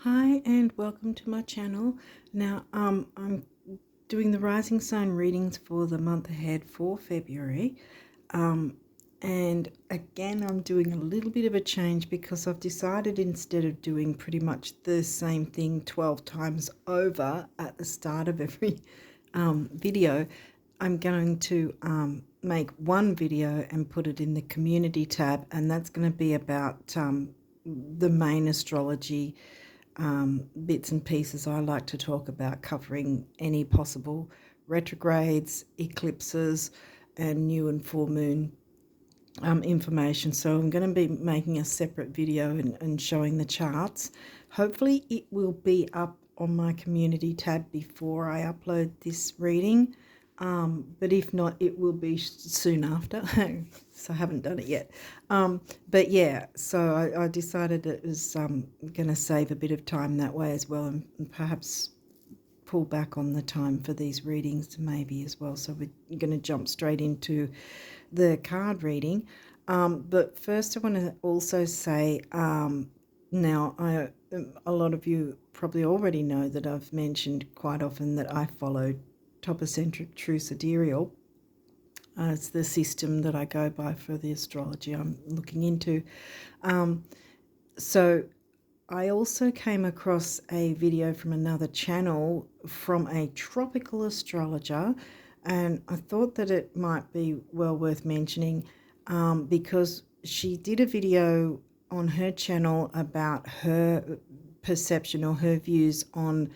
Hi and welcome to my channel. Now I'm doing the rising sign readings for the month ahead for February. And again I'm doing a little bit of a change because I've decided instead of doing pretty much the same thing 12 times over at the start of every video, I'm going to make one video and put it in the community tab, and that's going to be about the main astrology bits and pieces I like to talk about, covering any possible retrogrades, eclipses, and new and full moon information. So I'm going to be making a separate video and showing the charts. Hopefully it will be up on my community tab before I upload this reading. But if not, it will be soon after. So I haven't done it yet. But yeah, so I decided it was going to save a bit of time that way as well, and perhaps pull back on the time for these readings maybe as well. So we're going to jump straight into the card reading. But first I want to also say, now a lot of you probably already know that I've mentioned quite often that I follow topocentric true sidereal. It's the system that I go by for the astrology I'm looking into. So I also came across a video from another channel from a tropical astrologer, and I thought that it might be well worth mentioning because she did a video on her channel about her perception or her views on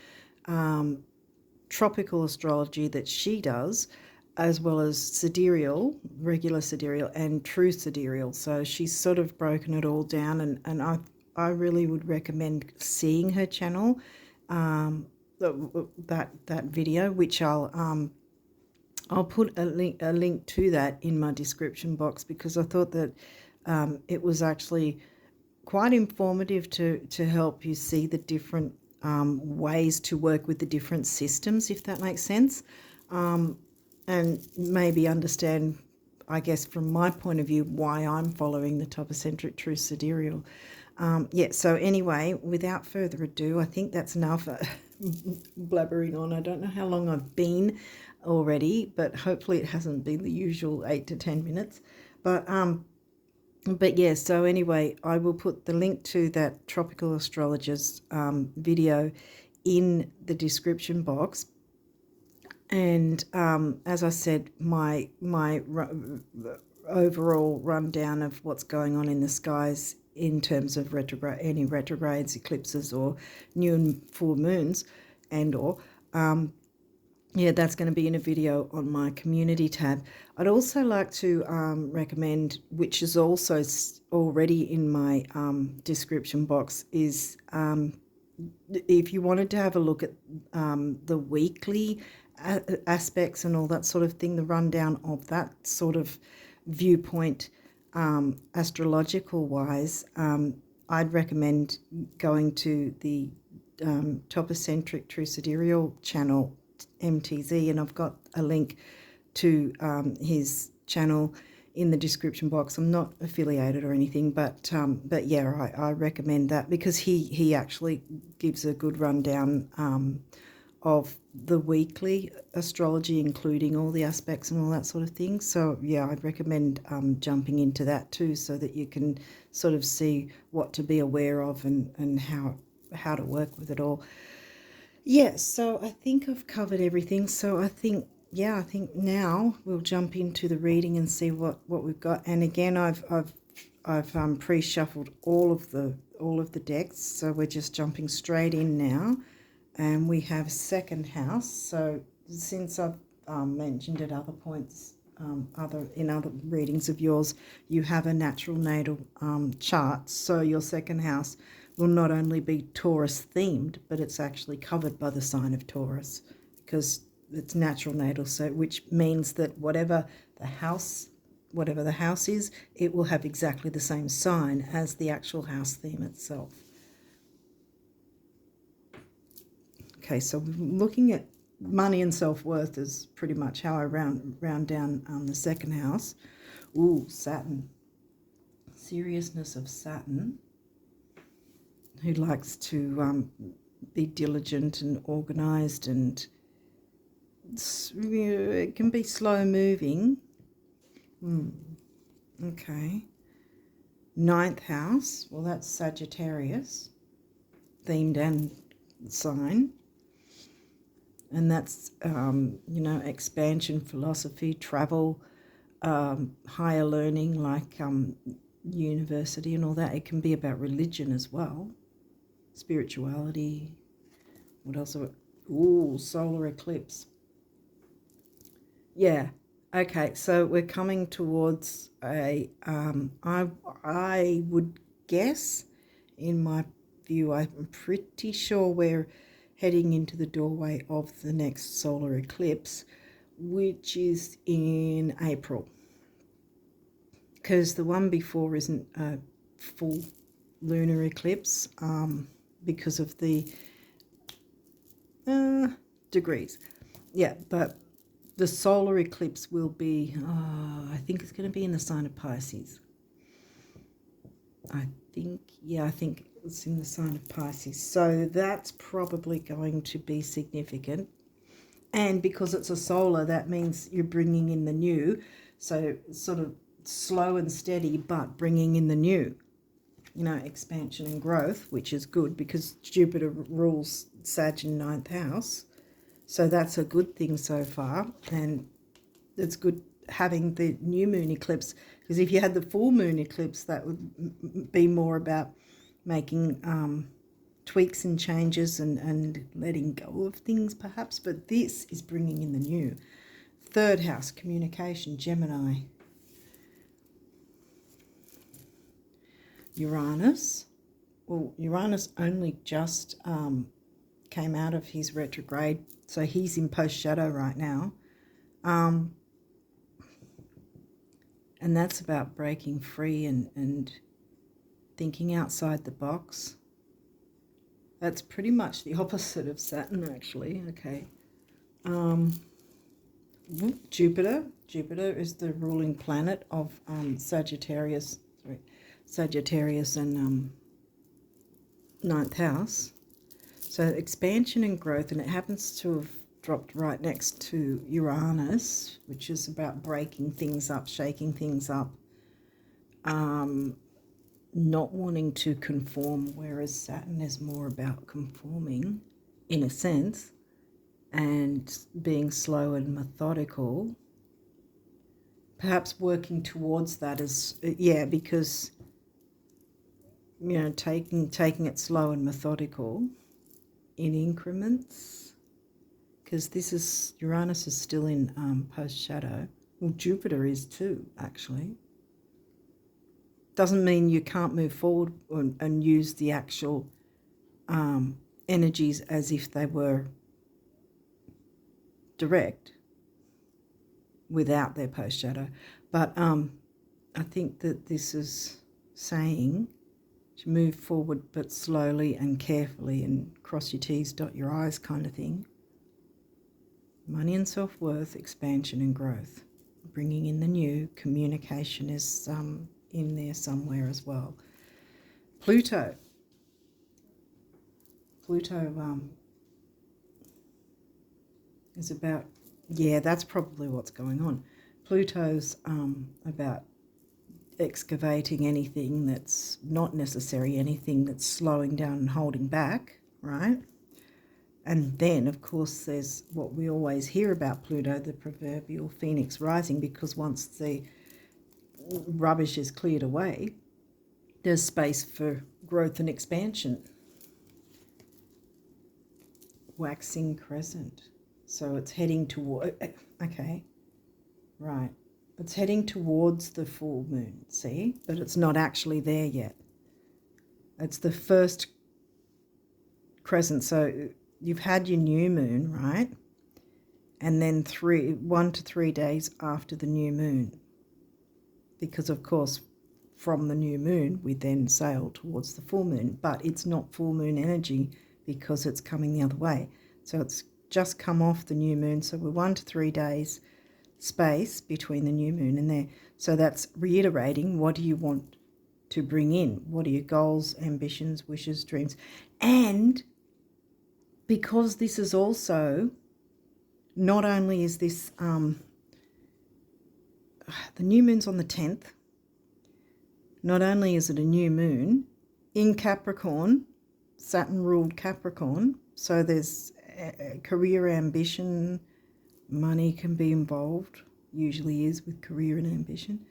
tropical astrology that she does, as well as sidereal, regular sidereal, and true sidereal. So she's sort of broken it all down, and I really would recommend seeing her channel, that video, which I'll put a link to that in my description box, because I thought that it was actually quite informative to help you see the different ways to work with the different systems, if that makes sense, and maybe understand, I guess, from my point of view, why I'm following the topocentric true sidereal. Yeah, so anyway, without further ado, I think that's enough blabbering on. I don't know how long I've been already, but hopefully it hasn't been the usual 8 to 10 minutes. But yeah, so anyway, I will put the link to that tropical astrologer's video in the description box. And as I said, my overall rundown of what's going on in the skies in terms of any retrogrades, eclipses, or new and full moons, and/or yeah, that's going to be in a video on my community tab. I'd also like to recommend, which is also already in my description box, is if you wanted to have a look at the weekly aspects and all that sort of thing, the rundown of that sort of viewpoint, astrological wise, I'd recommend going to the topocentric true sidereal channel, MTZ, and I've got a link to his channel in the description box. I'm not affiliated or anything, but yeah, I recommend that, because he actually gives a good rundown of the weekly astrology, including all the aspects and all that sort of thing. So yeah, I'd recommend jumping into that too, so that you can sort of see what to be aware of and how to work with it all. Yes, so I think I've covered everything. So I think, yeah, I think now we'll jump into the reading and see what we've got. And again, I've pre-shuffled all of the decks, so we're just jumping straight in now. And we have second house. So since I've mentioned at other points, in other readings of yours, you have a natural natal chart. So your second house will not only be Taurus themed, but it's actually covered by the sign of Taurus, because it's natural natal. So which means that whatever the house is, it will have exactly the same sign as the actual house theme itself. Okay, so looking at money and self-worth is pretty much how I round down the second house. Ooh, Saturn. Seriousness of Saturn. who likes to be diligent and organised, and it can be slow moving. Okay. Ninth house, well, that's Sagittarius, themed and sign. And that's, expansion, philosophy, travel, higher learning, like university and all that. It can be about religion as well, spirituality. What else? Ooh, solar eclipse. Yeah. Okay, so we're coming towards I would guess, in my view, I'm pretty sure we're heading into the doorway of the next solar eclipse, which is in April. Because the one before isn't a full lunar eclipse because of the degrees. Yeah, but the solar eclipse will be, I think it's going to be in the sign of Pisces. I think it's in the sign of Pisces. So that's probably going to be significant. And because it's a solar, that means you're bringing in the new. So sort of slow and steady, but bringing in the new. Expansion and growth, which is good because Jupiter rules Sag in 9th house. So that's a good thing so far, and it's good having the new moon eclipse, because if you had the full moon eclipse, that would be more about making tweaks and changes and letting go of things perhaps, but this is bringing in the new. 3rd house, communication, Gemini. Uranus. Well, Uranus only just came out of his retrograde, so he's in post shadow right now, and that's about breaking free and thinking outside the box. That's pretty much the opposite of Saturn, actually. Okay. Jupiter is the ruling planet of Sagittarius and 9th house. So expansion and growth, and it happens to have dropped right next to Uranus, which is about breaking things up, shaking things up, not wanting to conform, whereas Saturn is more about conforming in a sense and being slow and methodical. Perhaps working towards that is, because, taking it slow and methodical in increments, because Uranus is still in post shadow. Well, Jupiter is too, actually. Doesn't mean you can't move forward and use the actual energies as if they were direct without their post shadow. But I think that this is saying to move forward but slowly and carefully, and cross your T's, dot your I's kind of thing. Money and self-worth, expansion and growth. Bringing in the new. Communication is in there somewhere as well. Pluto is about, that's probably what's going on. Pluto's about excavating anything that's not necessary, anything that's slowing down and holding back, right? And then, of course, there's what we always hear about Pluto, the proverbial phoenix rising, because once the rubbish is cleared away, there's space for growth and expansion. Waxing crescent. So it's heading toward, it's heading towards the full moon, see? But it's not actually there yet. It's the first crescent. So you've had your new moon, right? And then 1 to 3 days after the new moon. Because, of course, from the new moon, we then sail towards the full moon. But it's not full moon energy because it's coming the other way. So it's just come off the new moon. So we're 1 to 3 days space between the new moon and there. So that's reiterating, what do you want to bring in. What are your goals, ambitions, wishes, dreams? And because this is also, not only is this, the new moon's on the 10th, not only is it a new moon in Capricorn, Saturn ruled Capricorn, so there's career ambition, money can be involved, usually is with career and ambition.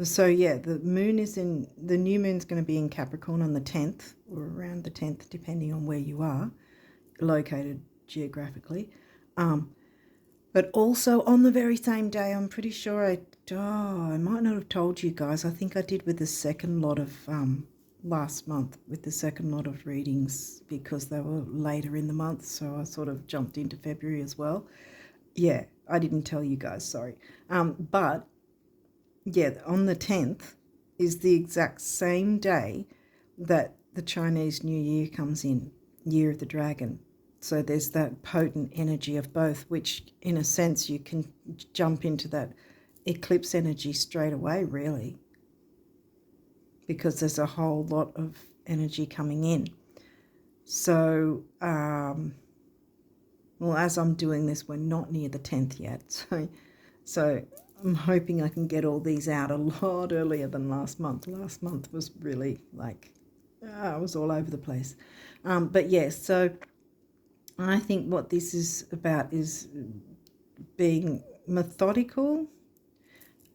So yeah, the new moon's going to be in Capricorn on the 10th, or around the 10th, depending on where you are located geographically. But also on the very same day, I'm pretty sure I might not have told you guys. I think I did with the second lot of last month, with the second lot of readings, because they were later in the month, so I sort of jumped into February as well. Yeah, I didn't tell you guys, sorry. But yeah, on the 10th is the exact same day that the Chinese New Year comes in, Year of the Dragon. So there's that potent energy of both, which in a sense you can jump into that eclipse energy straight away, really, because there's a whole lot of energy coming in. So, well, as I'm doing this, we're not near the 10th yet. So I'm hoping I can get all these out a lot earlier than last month. Last month was really like, I was all over the place. But yes, so I think what this is about is being methodical.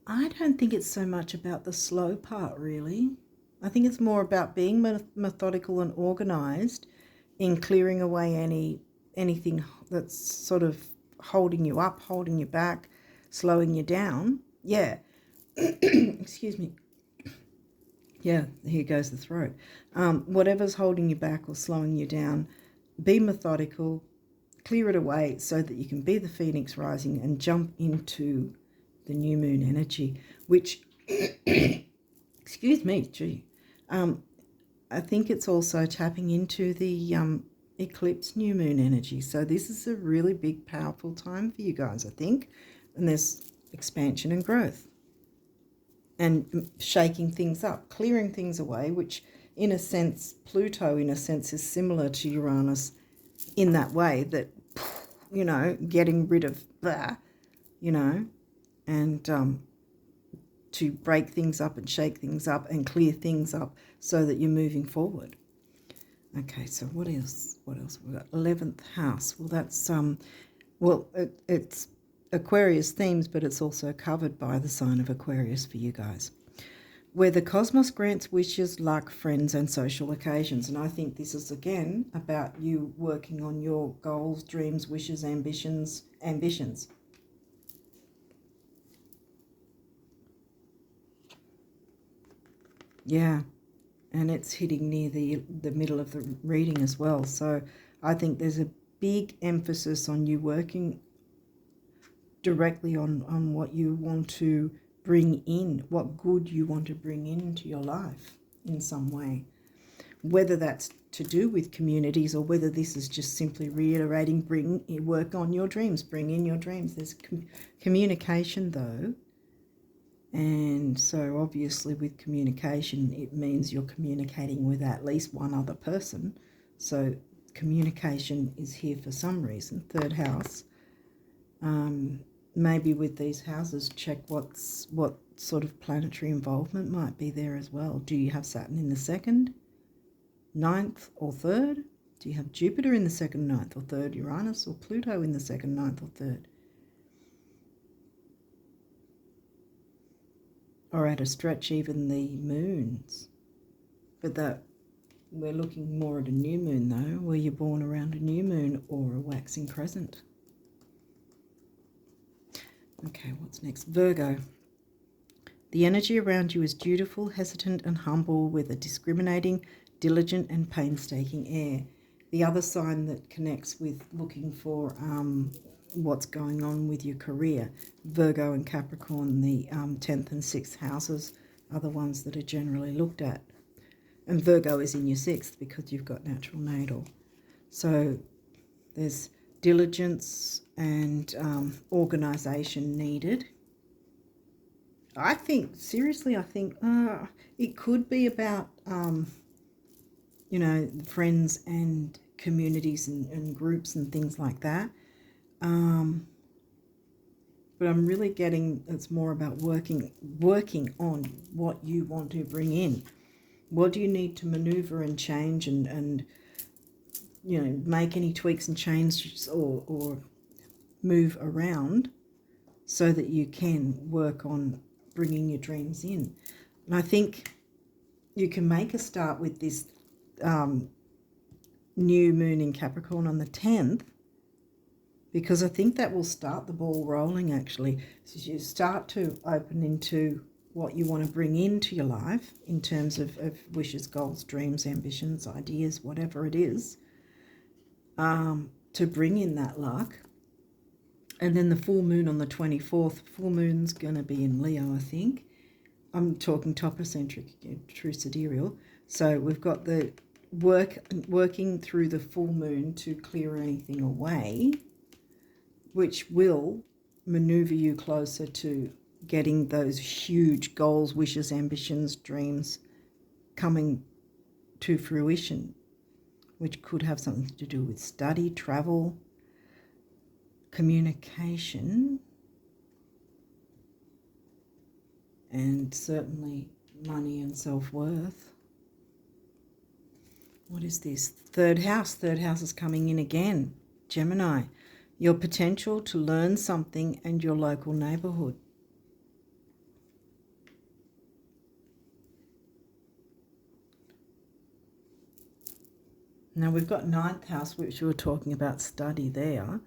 I don't think it's so much about the slow part, really. I think it's more about being methodical and organised in clearing away anything that's sort of holding you up, holding you back, slowing you down. Yeah. Excuse me. Yeah, here goes the throat. Whatever's holding you back or slowing you down, be methodical, clear it away so that you can be the phoenix rising and jump into the new moon energy, which, excuse me, gee, I think it's also tapping into the eclipse new moon energy. So this is a really big, powerful time for you guys, I think. And there's expansion and growth and shaking things up, clearing things away, which in a sense, Pluto in a sense is similar to Uranus in that way, that, you know, getting rid of that, you know, and to break things up and shake things up and clear things up so that you're moving forward. Okay, so what else? What else we've got? 11th house. Well, that's it's Aquarius themes, but it's also covered by the sign of Aquarius for you guys, where the cosmos grants wishes, luck, friends, and social occasions. And I think this is again about you working on your goals, dreams, wishes, ambitions. Yeah, and it's hitting near the middle of the reading as well. So I think there's a big emphasis on you working directly on what you want to bring in, what good you want to bring into your life in some way, whether that's to do with communities or whether this is just simply reiterating, work on your dreams, bring in your dreams. There's communication though. And so obviously with communication, it means you're communicating with at least one other person. So communication is here for some reason. Third house. Maybe with these houses, check what sort of planetary involvement might be there as well. Do you have Saturn in the 2nd, 9th or 3rd? Do you have Jupiter in the 2nd, 9th or 3rd, Uranus or Pluto in the 2nd, 9th or 3rd? Or at a stretch even the moons. But that we're looking more at a new moon though, where you're born around a new moon or a waxing crescent. Okay, what's next? Virgo. The energy around you is dutiful, hesitant and humble with a discriminating, diligent and painstaking air. The other sign that connects with looking for what's going on with your career, Virgo and Capricorn, the 10th and 6th houses are the ones that are generally looked at. And Virgo is in your 6th because you've got natural natal. So there's diligence and organisation needed. I think, seriously, I think it could be about, you know, friends and communities and groups and things like that. But I'm really getting it's more about working on what you want to bring in. What do you need to maneuver and change and you know, make any tweaks and changes or move around so that you can work on bringing your dreams in. And I think you can make a start with this new moon in Capricorn on the 10th, because I think that will start the ball rolling actually. So you start to open into what you want to bring into your life in terms of wishes, goals, dreams, ambitions, ideas, whatever it is, to bring in that luck. And then the full moon on the 24th, full moon's going to be in Leo, I think. I'm talking topocentric, true sidereal. So we've got the working through the full moon to clear anything away, which will maneuver you closer to getting those huge goals, wishes, ambitions, dreams coming to fruition, which could have something to do with study, travel, communication, and certainly money and self-worth. What is this? Third house. Third house is coming in again. Gemini. Your potential to learn something and your local neighbourhood. Now we've got ninth house, which we were talking about study there.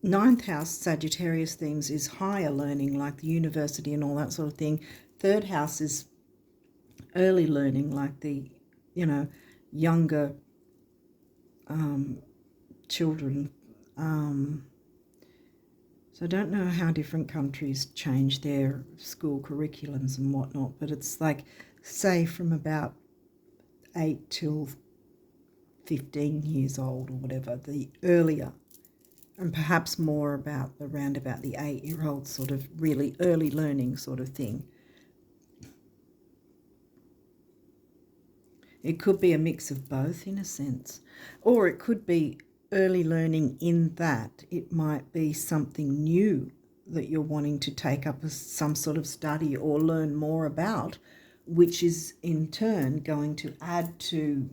Ninth house, Sagittarius themes, is higher learning, like the university and all that sort of thing. Third house is early learning, like the, you know, younger children. So I don't know how different countries change their school curriculums and whatnot, but it's like, say, from about 8 till 15 years old or whatever, the earlier, and perhaps more about around about the 8-year-old sort of really early learning sort of thing. It could be a mix of both in a sense, or it could be early learning in that it might be something new that you're wanting to take up as some sort of study or learn more about, which is in turn going to add to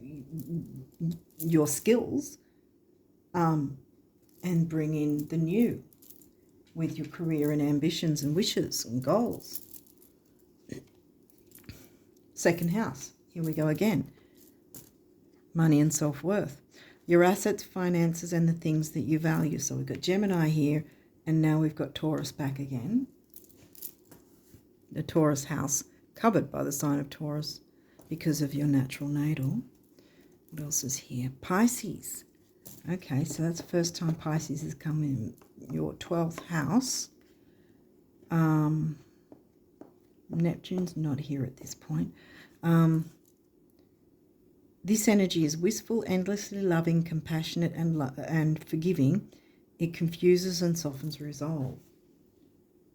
your skills and bring in the new with your career and ambitions and wishes and goals. Second house, here we go again. Money and self-worth. Your assets, finances, and the things that you value. So we've got Gemini here, and now we've got Taurus back again. The Taurus house covered by the sign of Taurus because of your natural natal. What else is here? Pisces. Okay, so that's the first time Pisces has come in your 12th house. Neptune's not here at this point. This energy is wistful, endlessly loving, compassionate, and forgiving. It confuses and softens resolve.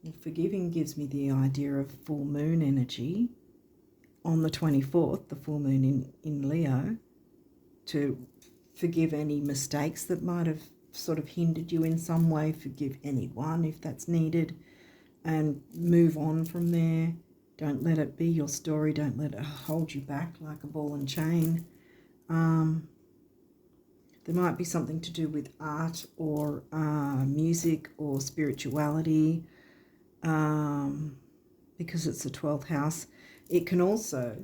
Well, forgiving gives me the idea of full moon energy on the 24th, the full moon in Leo, to forgive any mistakes that might have sort of hindered you in some way. Forgive anyone if that's needed and move on from there. Don't let it be your story. Don't let it hold you back like a ball and chain. There might be something to do with art or music or spirituality, because it's the 12th house. It can also,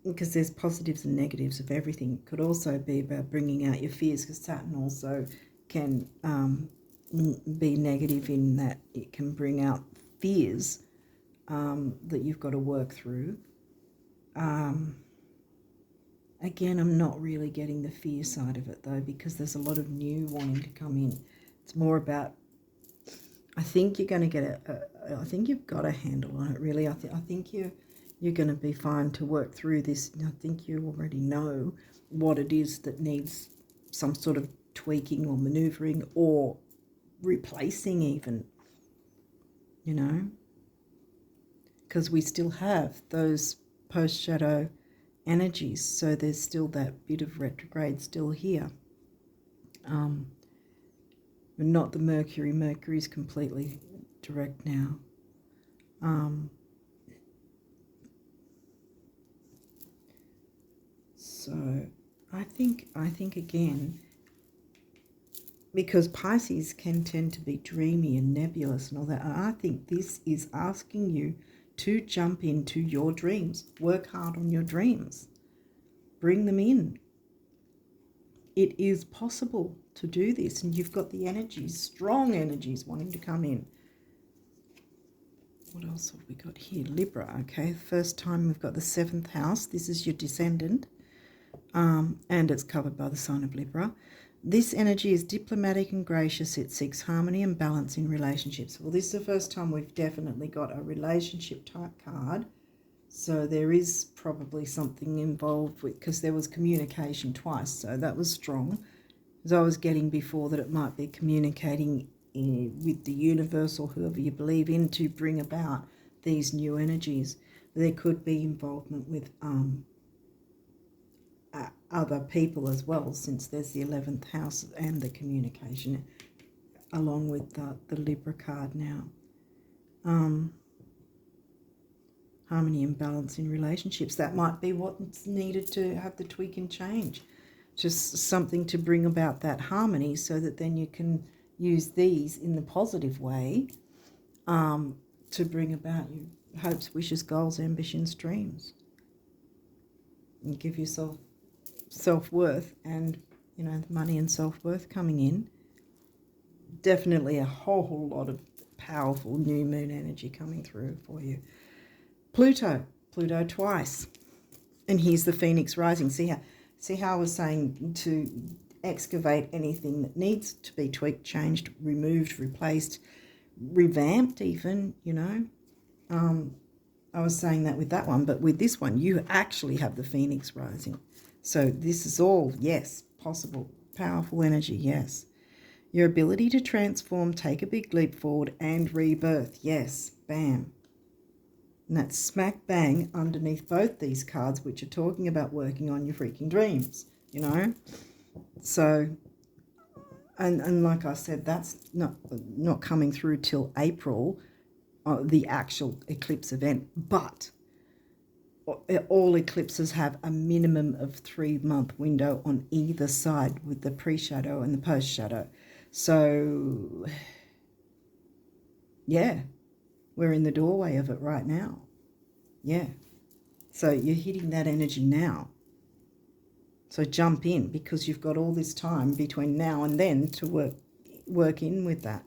because there's positives and negatives of everything, it could also be about bringing out your fears, because Saturn also can be negative in that it can bring out fears that you've got to work through. Again, I'm not really getting the fear side of it though, because there's a lot of new wanting to come in. It's more about, I think you're going to get I think you've got a handle on it really. I think you're going to be fine to work through this. I think you already know what it is that needs some sort of tweaking or maneuvering or replacing even, you know. because we still have those post-shadow energies. So there's still that bit of retrograde still here. But not the Mercury. Mercury's completely direct now. So I think again, because Pisces can tend to be dreamy and nebulous and all that, I think this is asking you to jump into your dreams. Work hard on your dreams. Bring them in. It is possible to do this, and you've got the energies, strong energies wanting to come in. What else have we got here? Libra, okay. First time we've got the 7th house. This is your descendant, and it's covered by the sign of Libra. This energy is diplomatic and gracious. It seeks harmony and balance in relationships. Well, this is the first time we've definitely got a relationship type card. So there is probably something involved with, because there was communication twice. So that was strong. As I was getting before, that it might be communicating with the universe or whoever you believe in to bring about these new energies. There could be involvement with other people as well, since there's the 11th house and the communication, along with the Libra card now. Harmony and balance in relationships. That might be what's needed to have the tweak and change. Just something to bring about that harmony, so that then you can use these in the positive way to bring about your hopes, wishes, goals, ambitions, dreams. And give yourself self-worth, and money and self-worth coming in. Definitely a whole lot of powerful new moon energy coming through for you. Pluto twice, and here's the Phoenix rising. See how I was saying to excavate anything that needs to be tweaked, changed, removed, replaced, revamped even, I was saying that with that one, but with this one you actually have the Phoenix rising. So this is all, yes, possible, powerful energy, yes. Your ability to transform, take a big leap forward, and rebirth, yes, bam. And that's smack bang underneath both these cards, which are talking about working on your freaking dreams, So, and like I said, that's not coming through till April, the actual eclipse event, but all eclipses have a minimum of 3-month window on either side, with the pre-shadow and the post-shadow. So, yeah, we're in the doorway of it right now. Yeah. So you're hitting that energy now. So jump in, because you've got all this time between now and then to work in with that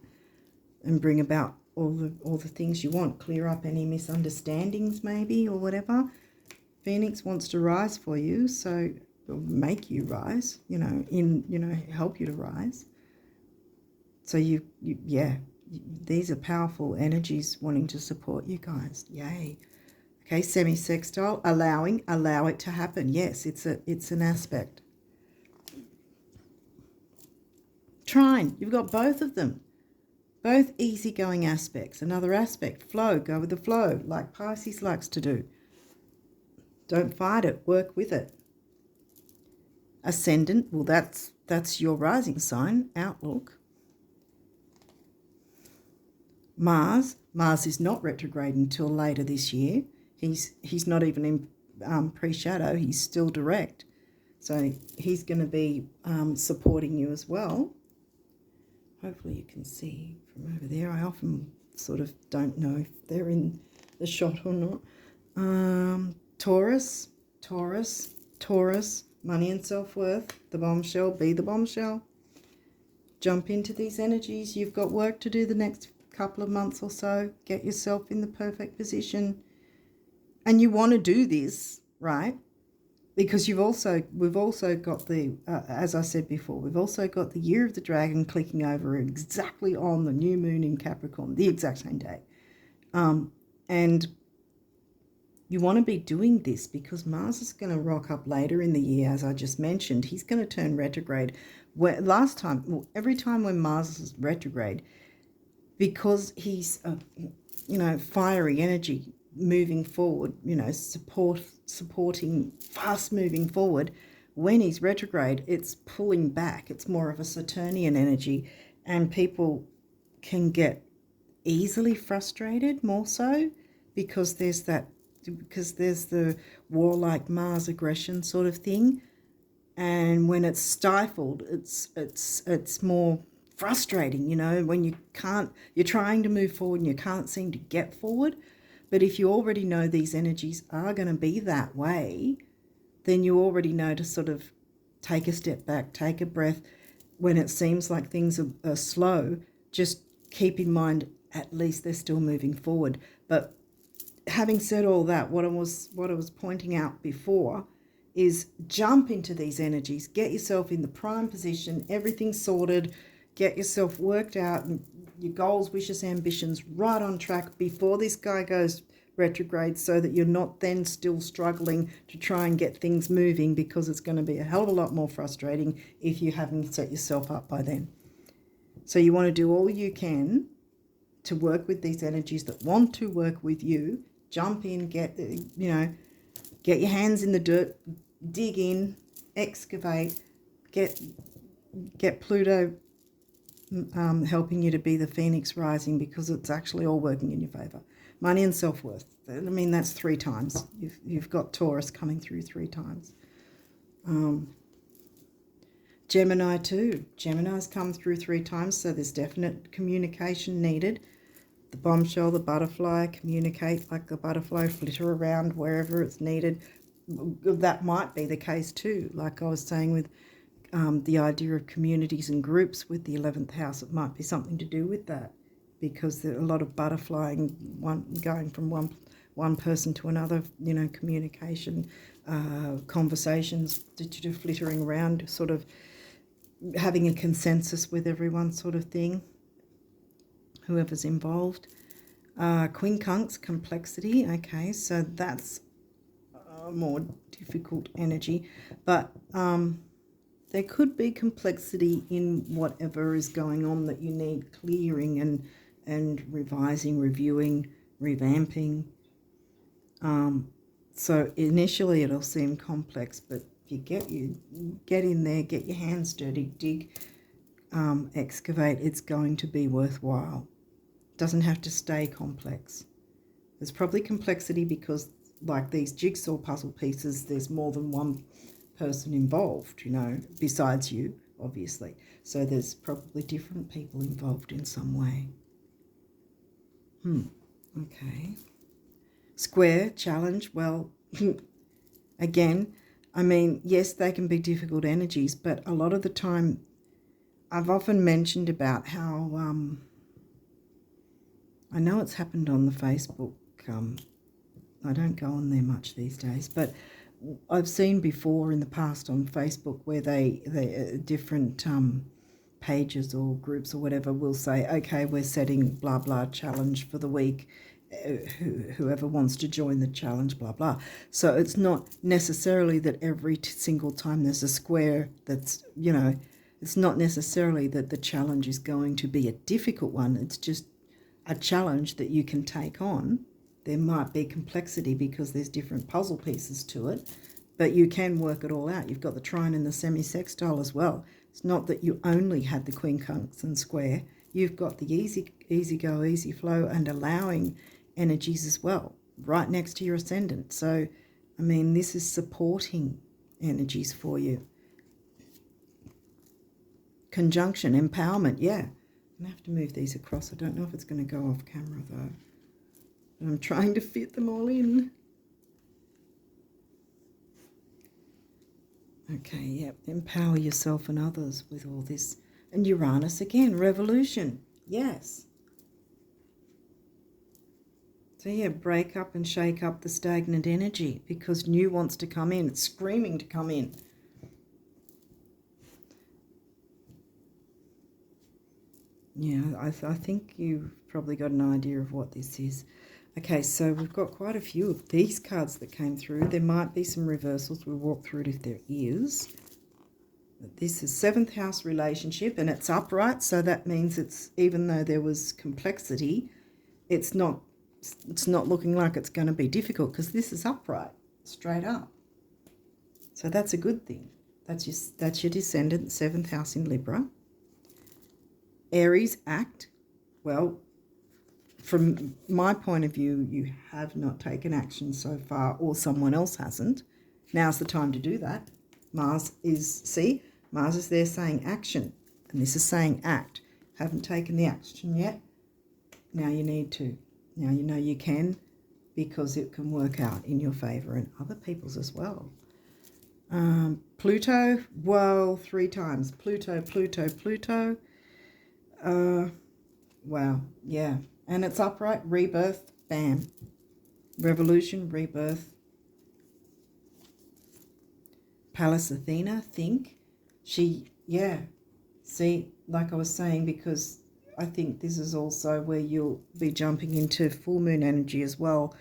and bring about all the things you want. Clear up any misunderstandings maybe, or whatever. Phoenix wants to rise for you, so make you rise, help you to rise. So these are powerful energies wanting to support you guys. Yay. Okay, semi-sextile, allow it to happen. Yes, it's an aspect. Trine, you've got both of them. Both easygoing aspects. Another aspect, flow, go with the flow, like Pisces likes to do. Don't fight it, work with it. Ascendant, well, that's your rising sign, outlook. Mars is not retrograde until later this year. He's not even in pre-shadow, he's still direct. So he's going to be supporting you as well. Hopefully you can see from over there. I often sort of don't know if they're in the shot or not. Taurus, money and self-worth, the bombshell, be the bombshell. Jump into these energies. You've got work to do the next couple of months or so. Get yourself in the perfect position. And you want to do this, right? Because we've also got the, as I said before, we've also got the year of the dragon clicking over exactly on the new moon in Capricorn, the exact same day. And you want to be doing this because Mars is going to rock up later in the year, as I just mentioned. He's going to turn retrograde. Every time when Mars is retrograde, because he's, fiery energy, moving forward, you know, supporting fast moving forward. When he's retrograde, it's pulling back. It's more of a Saturnian energy, and people can get easily frustrated more so because there's the warlike Mars aggression sort of thing. And when it's stifled, it's more frustrating, you know, when you're trying to move forward and you can't seem to get forward. But if you already know these energies are going to be that way, then you already know to sort of take a step back, take a breath. When it seems like things are slow, just keep in mind at least they're still moving forward. But having said all that, what I was pointing out before is jump into these energies, get yourself in the prime position, everything sorted, get yourself worked out, and your goals, wishes, ambitions right on track before this guy goes retrograde, so that you're not then still struggling to try and get things moving, because it's going to be a hell of a lot more frustrating if you haven't set yourself up by then. So you want to do all you can to work with these energies that want to work with you. Jump in, get your hands in the dirt, dig in, excavate, get Pluto helping you to be the phoenix rising, because it's actually all working in your favor. Money and self-worth. I mean, that's 3 times. You've got Taurus coming through 3 times. Gemini too. Gemini's come through 3 times, so there's definite communication needed. The bombshell, the butterfly, communicate like the butterfly, flitter around wherever it's needed. That might be the case too. Like I was saying with the idea of communities and groups with the 11th house, it might be something to do with that, because there's a lot of butterflying, going from one person to another, you know, communication, conversations, digital flittering around, sort of having a consensus with everyone sort of thing, whoever's involved. Quincunx, complexity. Okay, so that's a more difficult energy, but there could be complexity in whatever is going on that you need clearing and revising, reviewing, revamping. So initially it'll seem complex, but you get in there, get your hands dirty, dig, excavate. It's going to be worthwhile. Doesn't have to stay complex. There's probably complexity because, like these jigsaw puzzle pieces, there's more than one person involved, you know, besides you, obviously. So there's probably different people involved in some way. Okay. Square, challenge, well, again, I mean, yes, they can be difficult energies, but a lot of the time, I've often mentioned about how, I know it's happened on the Facebook, I don't go on there much these days, but I've seen before in the past on Facebook where they different pages or groups or whatever will say, okay, we're setting blah blah challenge for the week, whoever wants to join the challenge, blah blah. So it's not necessarily that every single time there's a square that's, you know, it's not necessarily that the challenge is going to be a difficult one. It's just a challenge that you can take on. There might be complexity because there's different puzzle pieces to it, but you can work it all out. You've got the trine and the semi-sextile as well. It's not that you only had the quincunx and square. You've got the easy go, easy flow, and allowing energies as well, right next to your ascendant. So, I mean, this is supporting energies for you. Conjunction, empowerment, yeah. I'm going to have to move these across. I don't know if it's going to go off camera though. I'm trying to fit them all in. Okay, yep. Empower yourself and others with all this. And Uranus again, revolution. Yes. So yeah, break up and shake up the stagnant energy because new wants to come in. It's screaming to come in. Yeah, I think you've probably got an idea of what this is. Okay, so we've got quite a few of these cards that came through. There might be some reversals. We'll walk through it if there is. But this is 7th house relationship, and it's upright, so that means it's, even though there was complexity, it's not it's not looking like it's going to be difficult because this is upright, straight up. So that's a good thing. That's your descendant, 7th house in Libra. Aries, act. Well, from my point of view, you have not taken action so far, or someone else hasn't. Now's the time to do that. Mars is there saying action, and this is saying act. Haven't taken the action yet. Now you need to. Now you know you can, because it can work out in your favor and other people's as well. Pluto, well, 3 times. Pluto. Wow, yeah. And it's upright, rebirth, bam. Revolution, rebirth. Pallas Athena, think. Yeah. See, like I was saying, because I think this is also where you'll be jumping into full moon energy as well,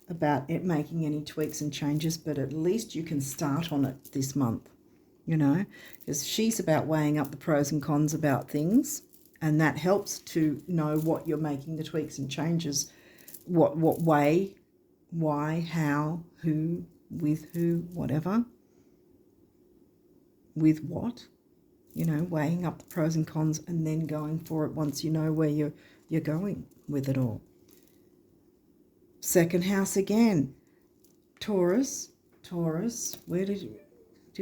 about it making any tweaks and changes, but at least you can start on it this month, you know, because she's about weighing up the pros and cons about things, and that helps to know what you're making the tweaks and changes, what way, why, how, who, with who, whatever, with what, you know, weighing up the pros and cons and then going for it once you know where you're going with it all. 2nd house again, Taurus, where did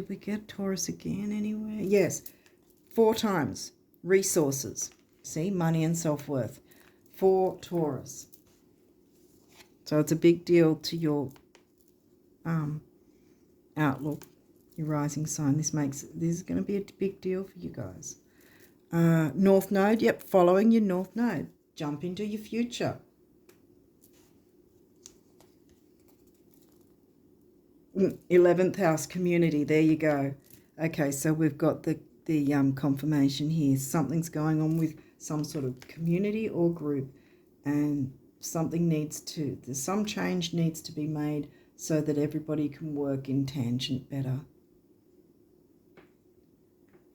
we get Taurus again anywhere? Yes, 4 times, resources, see, money and self-worth, for Taurus. So it's a big deal to your outlook, your rising sign. This is going to be a big deal for you guys. North Node, yep, following your North Node. Jump into your future. Mm, 11th house, community, there you go. Okay, so we've got the confirmation here. Something's going on with some sort of community or group, and some change needs to be made so that everybody can work in tangent better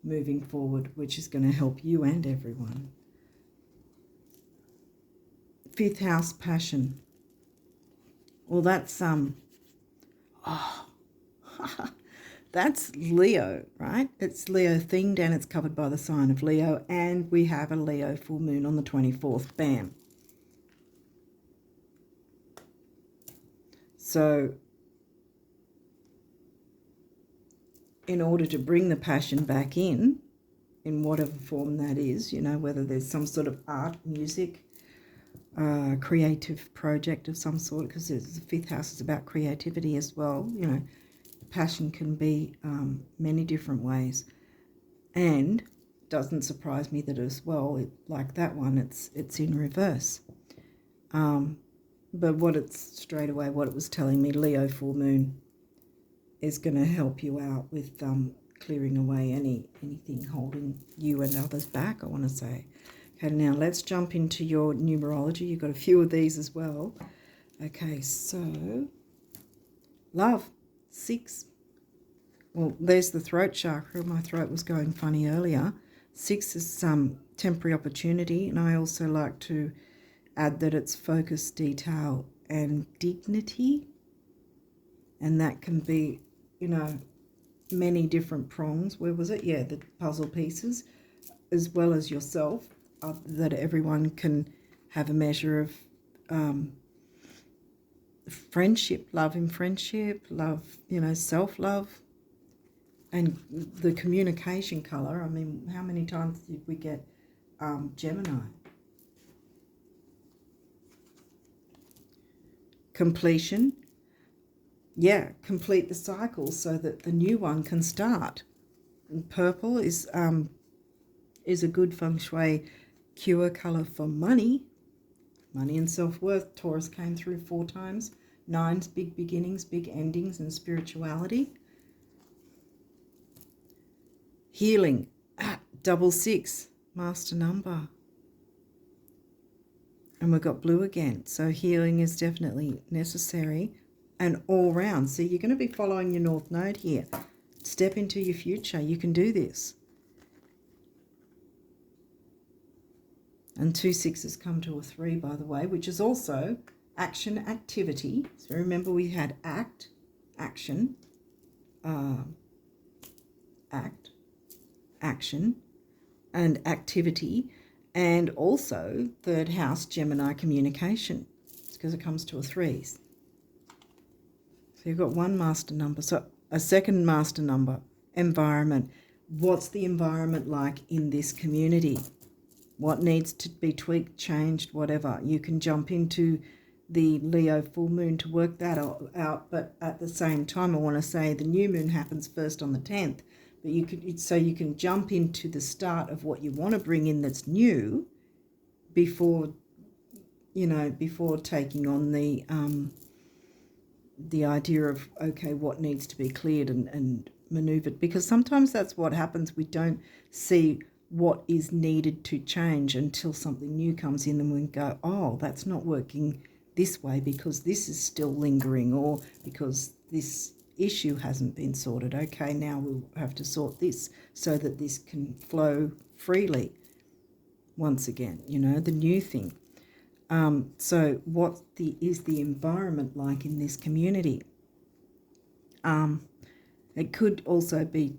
moving forward, which is going to help you and everyone. 5th house, passion. Well, that's that's Leo, right? It's Leo themed and it's covered by the sign of Leo, and we have a Leo full moon on the 24th. Bam. So in order to bring the passion back in whatever form that is, you know, whether there's some sort of art, music, creative project of some sort, because the 5th house is about creativity as well, you know, passion can be many different ways. And doesn't surprise me that as well, like that one, it's in reverse. But what it was telling me, Leo full moon is going to help you out with clearing away anything holding you and others back, I want to say. Okay, now let's jump into your numerology. You've got a few of these as well. Okay, so love, 6. Well, there's the throat chakra. My throat was going funny earlier. 6 is temporary opportunity, and I also like to add that it's focus, detail, and dignity. And that can be, you know, many different prongs. Where was it? Yeah, the puzzle pieces, as well as yourself, that everyone can have a measure of friendship, love in friendship, love, you know, self-love. And the communication color, I mean, how many times did we get Gemini? Completion. Yeah, complete the cycle so that the new one can start. And purple is a good feng shui cure color for money. Money and self-worth. Taurus came through 4 times. 9's big beginnings, big endings, and spirituality. Healing, 666, master number. And we've got blue again. So healing is definitely necessary and all round. So you're going to be following your North Node here. Step into your future. You can do this. And 2 6s come to a 3, by the way, which is also action, activity. So remember we had act, action, act, action, and activity. And also third house, Gemini, communication. It's because it comes to a 3. So you've got one master number. So a second master number, environment. What's the environment like in this community? What needs to be tweaked, changed, whatever. You can jump into the Leo full moon to work that out, but at the same time I want to say the new moon happens first on the 10th, but you can jump into the start of what you want to bring in that's new before taking on the idea of, okay, what needs to be cleared and maneuvered, because sometimes that's what happens. We don't see what is needed to change until something new comes in and we go, oh, that's not working this way because this is still lingering, or because this issue hasn't been sorted. Okay, now we'll have to sort this so that this can flow freely once again, the new thing. So what is the environment like in this community? It could also be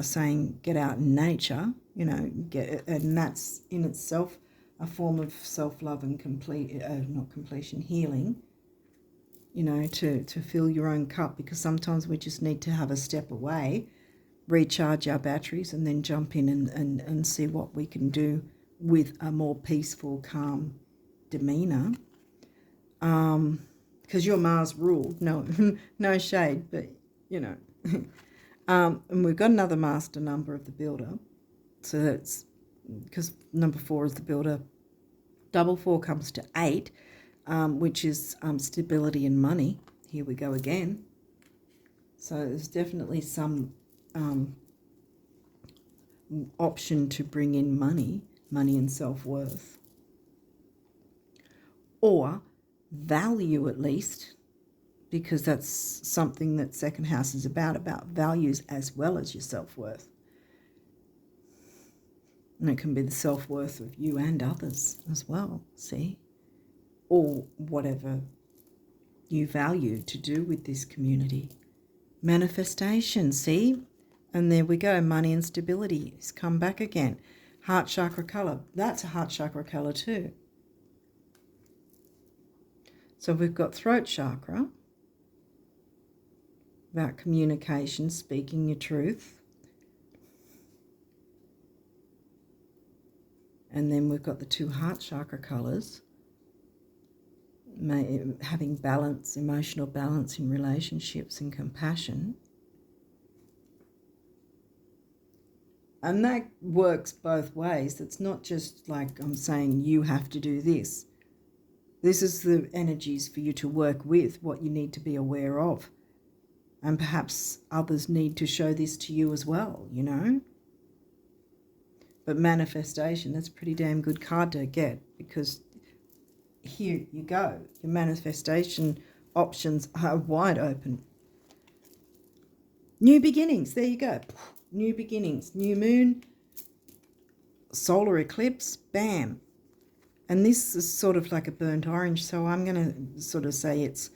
saying get out in nature, and that's in itself a form of self-love and healing, to fill your own cup, because sometimes we just need to have a step away, recharge our batteries, and then jump in and see what we can do with a more peaceful, calm demeanor. Because you're Mars ruled, no shade, but and we've got another master number of the builder. So that's because number 4 is the builder. Double 4 comes to 8, which is stability and money. Here we go again. So there's definitely some option to bring in money and self-worth. Or value, at least, because that's something that second house is about values as well as your self-worth. And it can be the self-worth of you and others as well, see? Or whatever you value to do with this community. Manifestation, see? And there we go, money and stability has come back again. Heart chakra colour, that's a heart chakra colour too. So we've got throat chakra, about communication, speaking your truth. And then we've got the 2 heart chakra colours, having balance, emotional balance in relationships and compassion. And that works both ways. It's not just like I'm saying you have to do this. This is the energies for you to work with, what you need to be aware of. And perhaps others need to show this to you as well, But manifestation, that's a pretty damn good card to get, because here you go. Your manifestation options are wide open. New beginnings, there you go. New beginnings, new moon, solar eclipse, bam. And this is sort of like a burnt orange, so I'm going to sort of say it's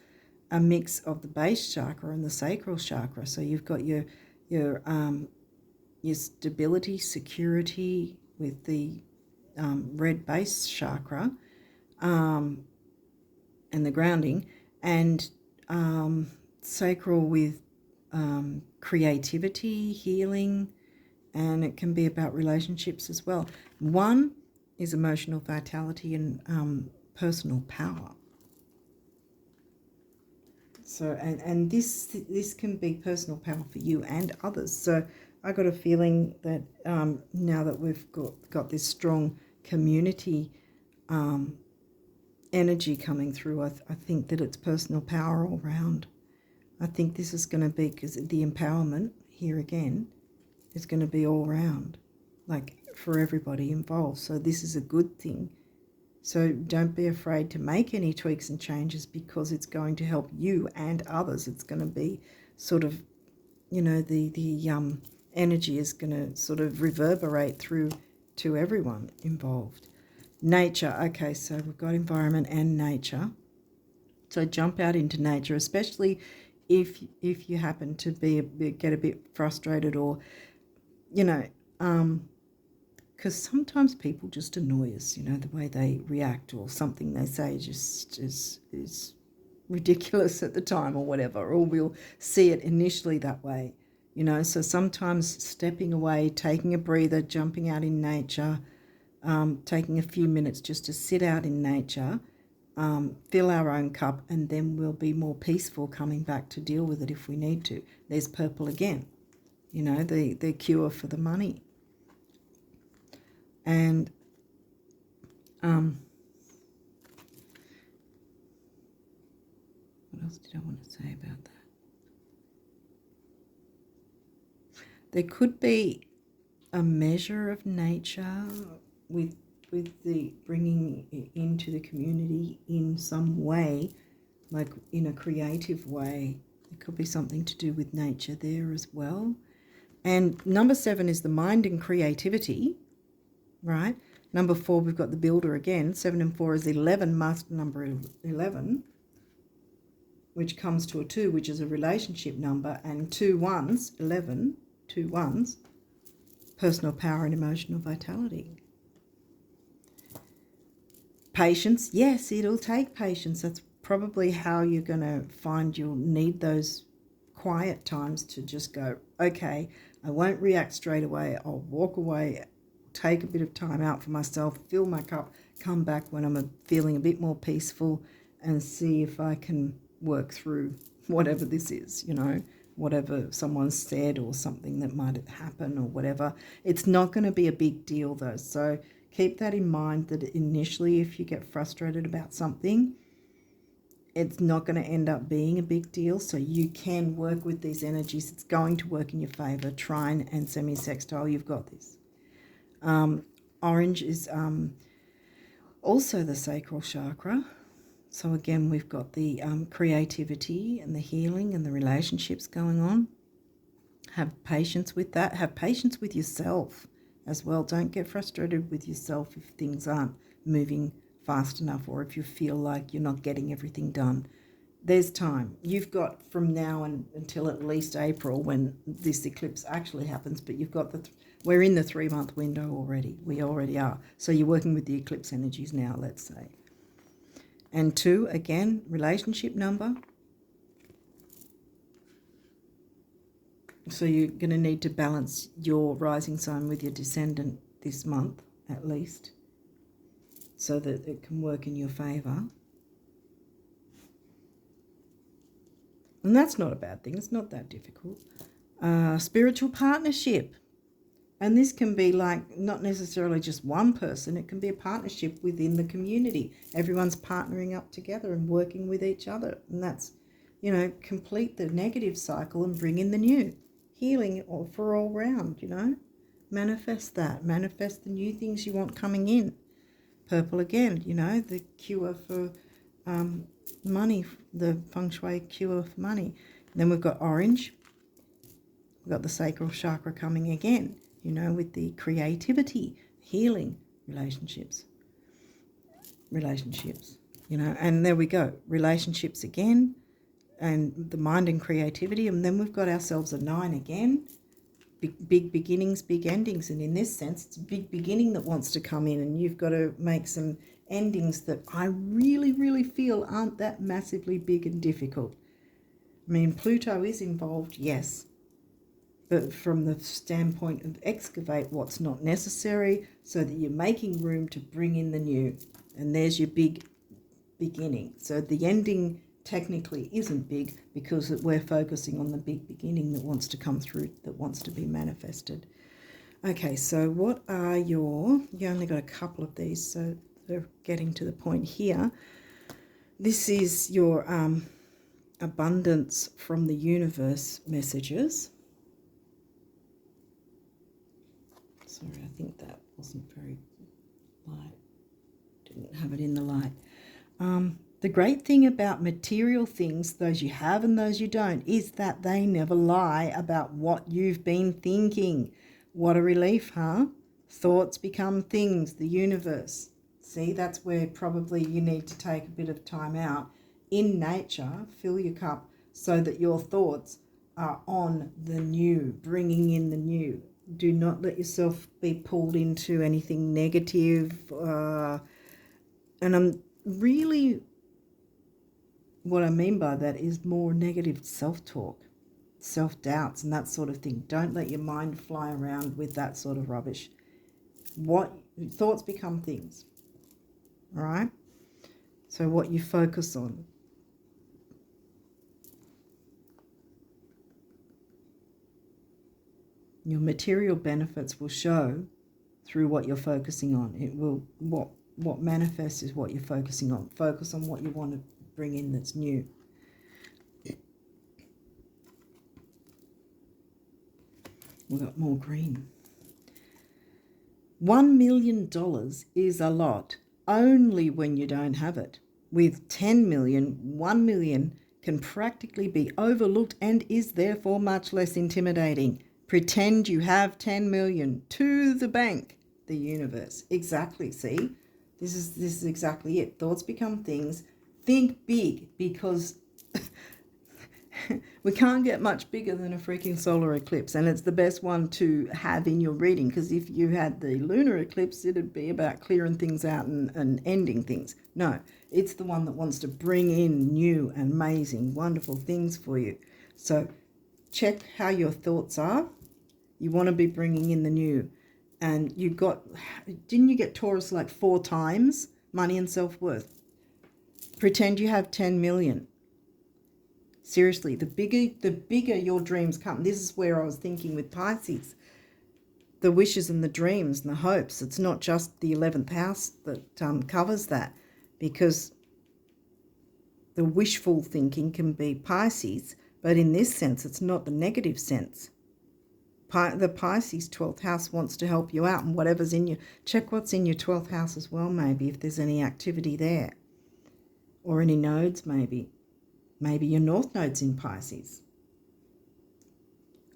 a mix of the base chakra and the sacral chakra. So you've got your stability, security with the red base chakra, and the grounding, and sacral with creativity, healing, and it can be about relationships as well. 1 is emotional vitality and personal power. So, and this can be personal power for you and others. So I got a feeling that now that we've got this strong community energy coming through, I think that it's personal power all round. I think this is going to be, because the empowerment here again is going to be all round, like for everybody involved. So this is a good thing. So don't be afraid to make any tweaks and changes, because it's going to help you and others. It's going to be sort of, the energy is going to sort of reverberate through to everyone involved. Nature. Okay, so we've got environment and nature. So jump out into nature, especially if you happen to get a bit frustrated, or because sometimes people just annoy us. The way they react, or something they say just is ridiculous at the time, or whatever, or we'll see it initially that way. So sometimes stepping away, taking a breather, jumping out in nature, taking a few minutes just to sit out in nature, fill our own cup, and then we'll be more peaceful coming back to deal with it if we need to. There's purple again, the cure for the money. And what else did I want to say about that? There could be a measure of nature with the bringing it into the community in some way, like in a creative way. It could be something to do with nature there as well. And number 7 is the mind and creativity, right? Number 4, we've got the builder again. 7 and 4 is 11, master number 11, which comes to a 2, which is a relationship number, and 2 ones, 11, 2 ones, personal power and emotional vitality. Patience, yes, it'll take patience. That's probably how you're going to find you'll need those quiet times to just go, okay, I won't react straight away. I'll walk away, take a bit of time out for myself, fill my cup, come back when I'm feeling a bit more peaceful, and see if I can work through whatever this is, whatever someone said or something that might happen or whatever. It's not going to be a big deal though. So keep that in mind, that initially if you get frustrated about something, it's not going to end up being a big deal. So you can work with these energies. It's going to work in your favor. Trine and semi-sextile, you've got this. Orange is also the sacral chakra. So again, we've got the creativity and the healing and the relationships going on. Have patience with that. Have patience with yourself as well. Don't get frustrated with yourself if things aren't moving fast enough, or if you feel like you're not getting everything done. There's time. You've got from now until at least April when this eclipse actually happens, but you've got we're in the 3-month window already. We already are. So you're working with the eclipse energies now, let's say. And 2, again, relationship number. So you're going to need to balance your rising sign with your descendant this month, at least, so that it can work in your favour. And that's not a bad thing. It's not that difficult. Spiritual partnership. And this can be like not necessarily just one person. It can be a partnership within the community. Everyone's partnering up together and working with each other. And that's, complete the negative cycle and bring in the new. Healing for all round, Manifest that. Manifest the new things you want coming in. Purple again, the cure for money, the feng shui cure for money. And then we've got orange. We've got the sacral chakra coming again, with the creativity, healing, relationships, and there we go. Relationships again, and the mind and creativity. And then we've got ourselves a 9 again. Big beginnings, big endings. And in this sense, it's a big beginning that wants to come in, and you've got to make some endings that I really, really feel aren't that massively big and difficult. I mean, Pluto is involved, yes, but from the standpoint of excavate what's not necessary so that you're making room to bring in the new. And there's your big beginning. So the ending technically isn't big because we're focusing on the big beginning that wants to come through, that wants to be manifested. Okay, so what are you only got a couple of these, so they're getting to the point here. This is your abundance from the universe messages. Sorry, I think that wasn't very light. Didn't have it in the light. The great thing about material things, those you have and those you don't, is that they never lie about what you've been thinking. What a relief, huh? Thoughts become things, the universe See, that's where probably you need to take a bit of time out in nature, fill your cup so that your thoughts are on the new, bringing in the new. Do not let yourself be pulled into anything negative. And I'm really, what I mean by that is more negative self-talk, self-doubts and that sort of thing. Don't let your mind fly around with that sort of rubbish. What thoughts become things, all right? So what you focus on. Your material benefits will show through what you're focusing on. It will, what manifests is what you're focusing on. Focus on what you want to bring in that's new. We've got more green. $1 million is a lot only when you don't have it. With 10 million, 1 million can practically be overlooked and is therefore much less intimidating. Pretend you have 10 million to the bank, the universe. Exactly, see? This is exactly it. Thoughts become things. Think big, because we can't get much bigger than a freaking solar eclipse, and it's the best one to have in your reading, because if you had the lunar eclipse, it'd be about clearing things out and ending things. No, it's the one that wants to bring in new, amazing, wonderful things for you. So check how your thoughts are. You want to be bringing in the new. And you got, didn't you get Taurus like 4 times? Money and self-worth. Pretend you have 10 million. Seriously, the bigger your dreams come. This is where I was thinking with Pisces. The wishes and the dreams and the hopes. It's not just the 11th house that covers that, because the wishful thinking can be Pisces, but in this sense, it's not the negative sense. The Pisces 12th house wants to help you out, and whatever's in you, check what's in your 12th house as well, maybe, if there's any activity there, or any nodes, maybe. Maybe your North Node's in Pisces.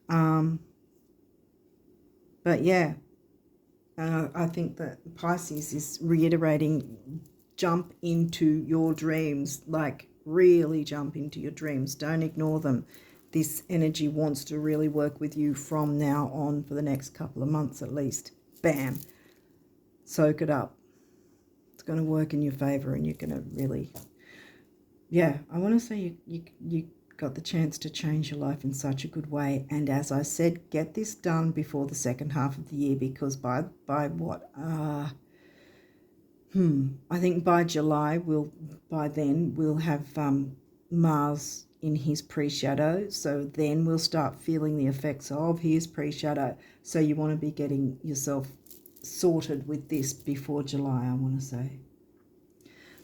But yeah, I think that Pisces is reiterating, jump into your dreams, like really jump into your dreams. Don't ignore them. This energy wants to really work with you from now on for the next couple of months at least. Bam. Soak it up. It's going to work in your favor, and you're going to really... Yeah, I want to say you got the chance to change your life in such a good way. And as I said, get this done before the second half of the year, because by what? I think by July, by then we'll have Mars in his pre-shadow. So then we'll start feeling the effects of his pre-shadow. So you want to be getting yourself sorted with this before July, I want to say.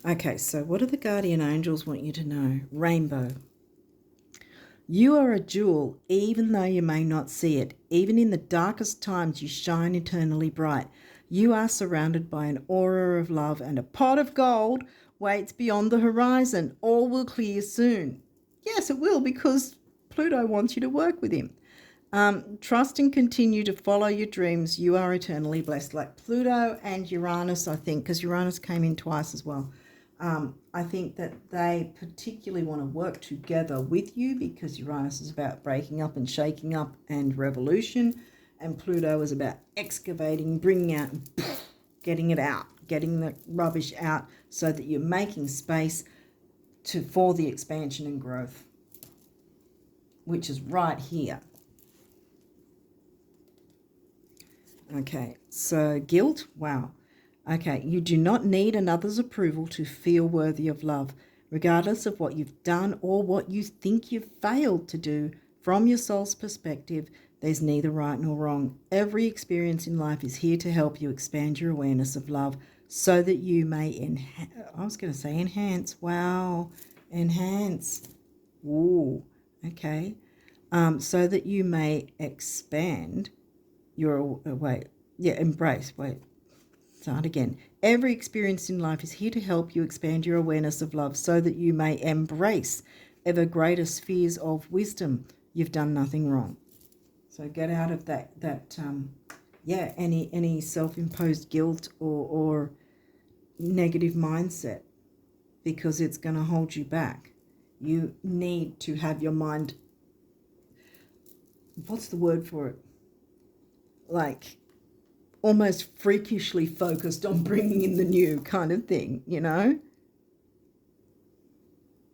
Okay, so what do the guardian angels want you to know? Rainbow. You are a jewel, even though you may not see it. Even in the darkest times, you shine eternally bright. You are surrounded by an aura of love, and a pot of gold waits beyond the horizon. All will clear soon. Yes, it will, because Pluto wants you to work with him. Trust and continue to follow your dreams. You are eternally blessed. Like Pluto and Uranus, I think, because Uranus came in twice as well. I think that they particularly want to work together with you, because Uranus is about breaking up and shaking up and revolution, and Pluto is about excavating, bringing out, getting it out, getting the rubbish out, so that you're making space for the expansion and growth, which is right here. Okay, so guilt, wow. Okay, you do not need another's approval to feel worthy of love, regardless of what you've done or what you think you've failed to do. From your soul's perspective, there's neither right nor wrong. Every experience in life is here to help you expand your awareness of love, so that you may enhance. Wow, enhance. Ooh, okay. So that you may expand your, embrace. Start again. Every experience in life is here to help you expand your awareness of love, so that you may embrace ever greater spheres of wisdom. You've done nothing wrong. So get out of any self-imposed guilt or negative mindset, because it's going to hold you back. You need to have your mind, what's the word for it? Like almost freakishly focused on bringing in the new kind of thing, you know?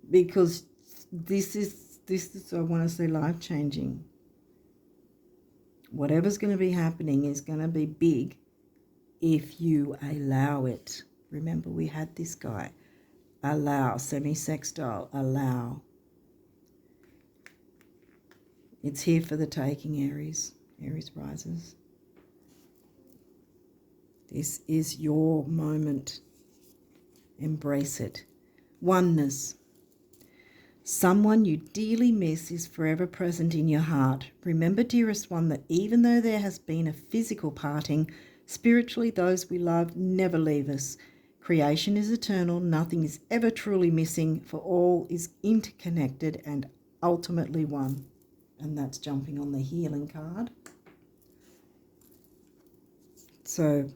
Because this is I want to say, life-changing. Whatever's going to be happening is going to be big if you allow it. Remember, we had this guy. Allow, semi-sextile, allow. It's here for the taking, Aries. Aries risers. This is your moment. Embrace it. Oneness. Someone you dearly miss is forever present in your heart. Remember, dearest one, that even though there has been a physical parting, spiritually those we love never leave us. Creation is eternal. Nothing is ever truly missing, for all is interconnected and ultimately one. And that's jumping on the healing card. So,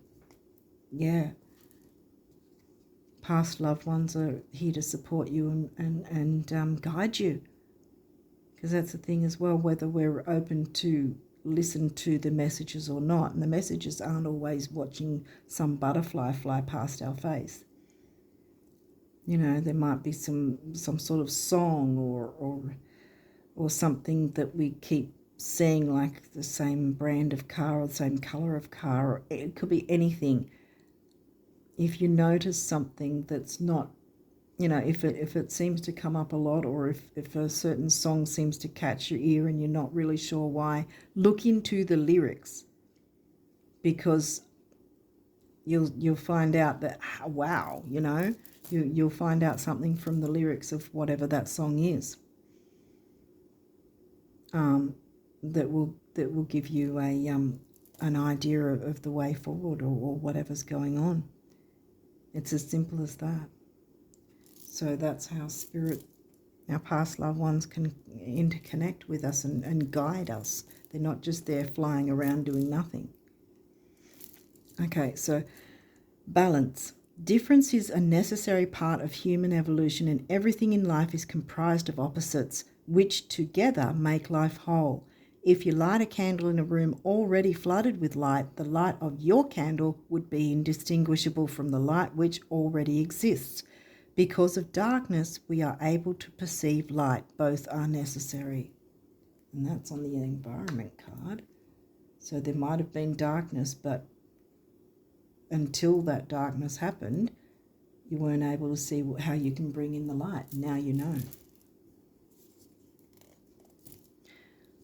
yeah. Past loved ones are here to support you and guide you, because that's the thing as well, whether we're open to listen to the messages or not. And the messages aren't always watching some butterfly fly past our face. You know, there might be some sort of song or something that we keep seeing, like the same brand of car or the same color of car, or it could be anything. If you notice something that's not, you know, if it seems to come up a lot, or if a certain song seems to catch your ear and you're not really sure why, look into the lyrics, because you'll find out that, wow, you know, you'll find out something from the lyrics of whatever that song is, that will give you an idea of the way forward, or whatever's going on. It's as simple as that. So that's how spirit, our past loved ones, can interconnect with us and guide us. They're not just there flying around doing nothing. Okay, so balance. Difference is a necessary part of human evolution, and everything in life is comprised of opposites, which together make life whole. If you light a candle in a room already flooded with light, the light of your candle would be indistinguishable from the light which already exists. Because of darkness, we are able to perceive light. Both are necessary. And that's on the environment card. So there might have been darkness, but until that darkness happened, you weren't able to see how you can bring in the light. Now you know.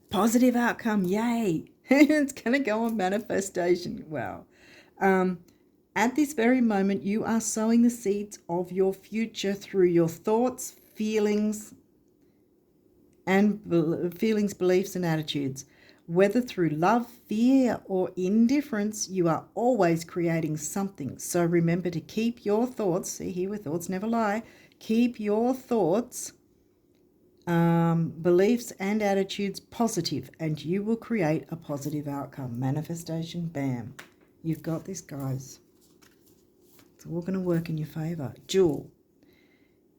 Positive outcome, yay. It's going to go on manifestation. Wow. At this very moment, you are sowing the seeds of your future through your thoughts, feelings, beliefs, and attitudes. Whether through love, fear, or indifference, you are always creating something. So remember to keep your thoughts, see here where thoughts never lie, keep your thoughts, beliefs and attitudes positive, and you will create a positive outcome. Manifestation, bam. You've got this, guys. It's all going to work in your favor. Jewel.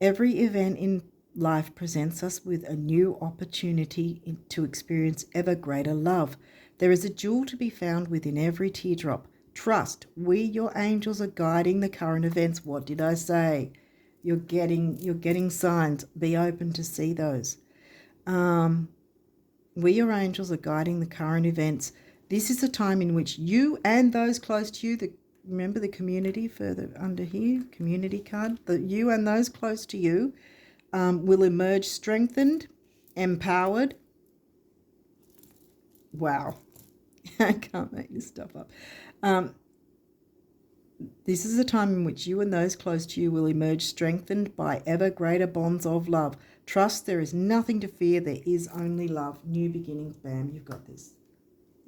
Every event in life presents us with a new opportunity to experience ever greater love. There is a jewel to be found within every teardrop. Trust, we, your angels, are guiding the current events. What did I say? You're getting signs. Be open to see those. We, your angels, are guiding the current events. This is a time in which you and those close to you, remember the community further under here, community card, that you and those close to you will emerge strengthened, empowered. Wow. I can't make this stuff up. This is a time in which you and those close to you will emerge strengthened by ever greater bonds of love. Trust, there is nothing to fear. There is only love. New beginnings. Bam, you've got this.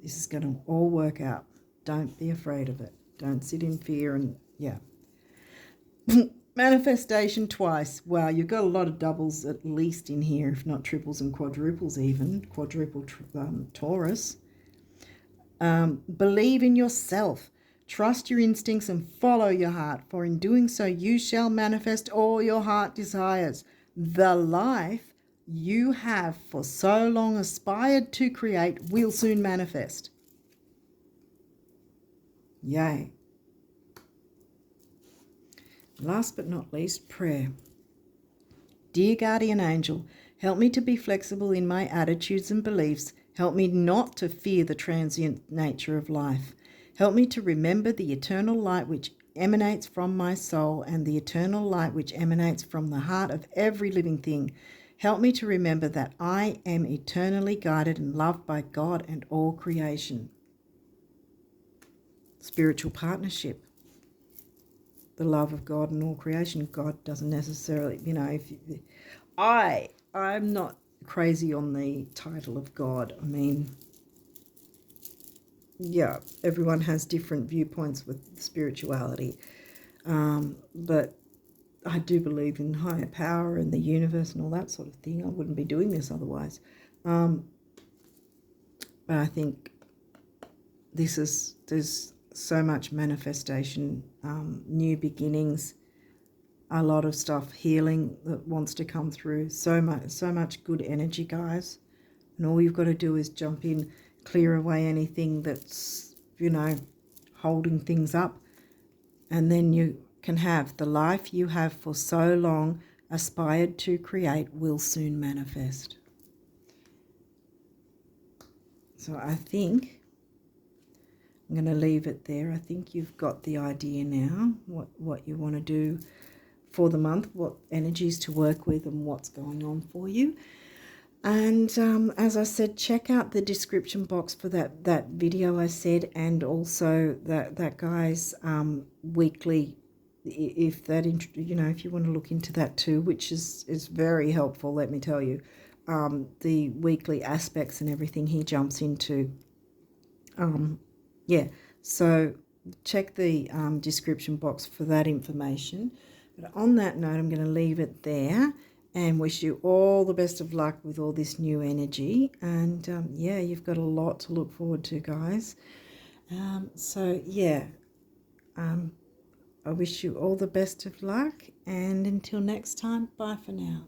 This is going to all work out. Don't be afraid of it. Don't sit in fear and, yeah. Manifestation twice. Wow, you've got a lot of doubles at least in here, if not triples and quadruples even. Quadruple Taurus. Believe in yourself. Trust your instincts and follow your heart, for in doing so you shall manifest all your heart desires. The life you have for so long aspired to create will soon manifest. Yay. Last but not least, prayer. Dear guardian angel, help me to be flexible in my attitudes and beliefs. Help me not to fear the transient nature of life. Help me to remember the eternal light which emanates from my soul and the eternal light which emanates from the heart of every living thing. Help me to remember that I am eternally guided and loved by God and all creation. Spiritual partnership. The love of God and all creation. God doesn't necessarily, I'm not crazy on the title of God. I mean, yeah, everyone has different viewpoints with spirituality, but I do believe in higher power and the universe and all that sort of thing. I wouldn't be doing this otherwise. But I think there's so much manifestation, new beginnings, a lot of stuff, healing that wants to come through. So much good energy, guys. And all you've got to do is jump in, clear away anything that's, holding things up. And then you can have the life you have for so long aspired to create will soon manifest. So I think I'm going to leave it there. I think you've got the idea now, what you want to do for the month, what energies to work with and what's going on for you. And as I said, check out the description box for that video I said, and also that guy's weekly, if you want to look into that too, which is very helpful, let me tell you. The weekly aspects and everything he jumps into. So check the description box for that information. But on that note, I'm going to leave it there and wish you all the best of luck with all this new energy. And you've got a lot to look forward to, guys. I wish you all the best of luck. And until next time, bye for now.